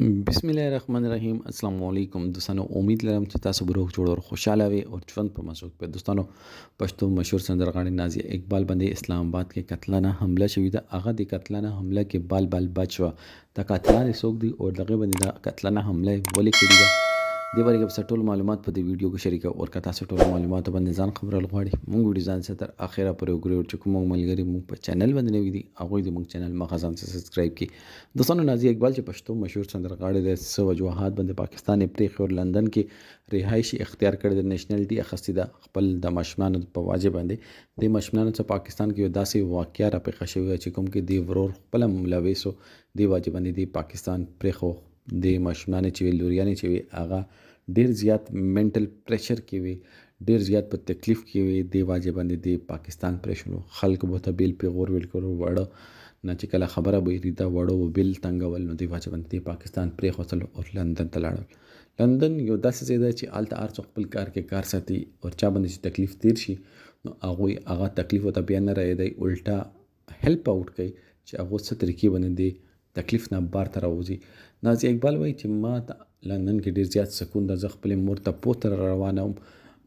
بسم الله الرحمن الرحیم. السلام علیکم دوستانو. امید لرم چې تاسو به روغ جوړ او خوشاله وي او ژوند په مسعود په دوستانو. پښتو مشهور سندرغاړي نازیه اقبال باندې اسلام آباد کې قتلانه حمله شوې ده. هغه د قتلانه حمله کې بال بچ شو. د قاتلان څوک دي او دغه باندې د قتلانه حمله ولې کړې ده د بارے کې ټول معلومات په دې ویډیو کې شریک او ورکه تاسو ټول معلومات باندې ځان خبرول غواړي مونږ ویډیو ځان ستر اخره پورې وګورئ چې کوم ملګری مونږ په چینل باندې نوی دي هغه د مونږ چینل مخازن سبسکرایب کړئ. دوستانو نازیه اقبال چې پښتو مشهور سندرغاړي د سو وجوهات باندې پاکستان پریخي او لندن کې رهایشي اختیار کړی د نېشنلټي اخستې ده خپل د مشمنانو په واجب باندې د مشمنانو څخه پاکستان کې یو داسې واقعیا را پیښه شوې چې کوم کې دی ورور خپل ملوثو دی واجب باندې دی پاکستان پریخو د مشمنانه چې لوريانې چې هغه ډیر زیات منټل پریشر کې وي ډیر زیات په تکلیف کې وي دی واجب باندې دی پاکستان پریشلو خلک به ته بیل په غور ویل کړو وړه نه چې کله خبره به ریدا وړو بیل تنګول نو دی واجب باندې دی پاکستان پرې خوتل او لندن ته لاړل. لندن یو داسې ځای دی چې آلته ارڅ خپل کار کې کار ساتي او چا باندې تکلیف تیر شي نو هغه تکلیف ته بیا نه راځي دی الټا هیلپ اوټ کوي چې هغه څه طریقې باندې دی تکلیف نه بار تر راوځي. نازیه اقبال وایي چې ما ته لندن کې ډیر زیات سکون ده. زه خپل مور ته پوتر روانه وم.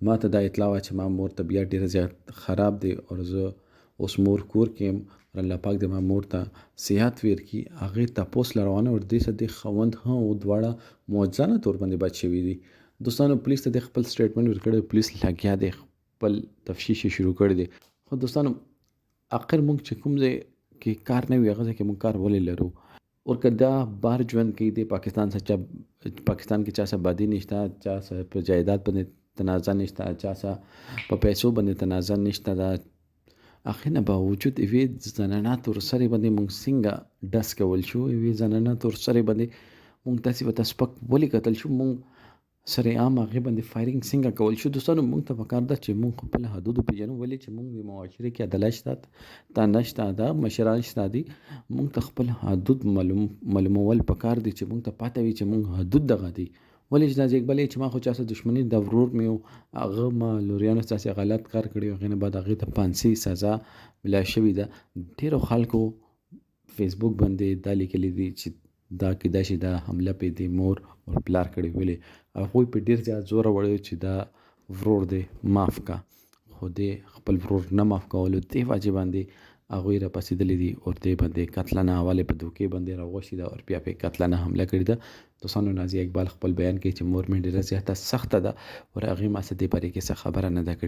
ما ته دا اطلاع وه چې ما مور طبیعت ډیر زیات خراب دی او زه اوس مور کور کې یم او الله پاک دې ما مور ته صحت ورکړي. هغې تپوس له روانه ور دې څه د خوند هم او دواړه معجزانه طور باندې بچ شوي دي. دوستانو پولیس ته د خپل سټیټمنټ ورکړی پولیس لګیا دی خپل تفتیش شروع کړی دی. خو دوستانو اخر مونږ چې کوم ځای کې کار نه وي هغه ځای کې مونږ کار ولې لرو ورکه دا بار ژوند کوي د پاکستان کې چا څه بدي نشته چا څه په جایداد باندې تنازع نشته چا څه په پیسو باندې تنازع نشته. دا اخر نه باوجود ایوي زنانه تور سره باندې مونږ څنګه ډس کول شو ایوي زنانه تور سره باندې مونږ تاسو په تسپک ولې قتل شو مونږ سره عام هغه باندې فایرینګ څنګه کول شو. دوستانو مونږ ته پکار ده چې مونږ خپل حدود پیژنو ولې چې مونږ د معاشره کې عدالت شته تا نشته دا مشران شته دي مونږ ته خپل حدود معلومول پکار دي چې مونږ ته پاته وي چې مونږ حدود دغه دي ولې چې نازیه اقبال چې ما خو چا سره دښمنی د ورور مې هغه ما لوریانو سره غلط کار کړی هغه نه بعد هغه ته پانسي سزا ملا شوې ده. ډیرو خلکو فیسبوک باندې دا لیکلي دي چې دا کېدای شي دا حمله په دې مور او پلار کړی ولې هغوی په ډیر زیات زور وړي چې دا ورور دی معاف کا خو دې خپل ورور نه معاف کولو دی واجب باندې هغوی را پسېدلي دي او دې باندې قتلانه حواله په دوکې باندې راغوښتي ده او بیا په قتلانه حمله کړې ده. دوستانو نازیه اقبال خپل بیان کوي چې مور مې ډیره زیاته سخته ده او هغې ما څه دې بارے کې څه خبره نه ده کړې.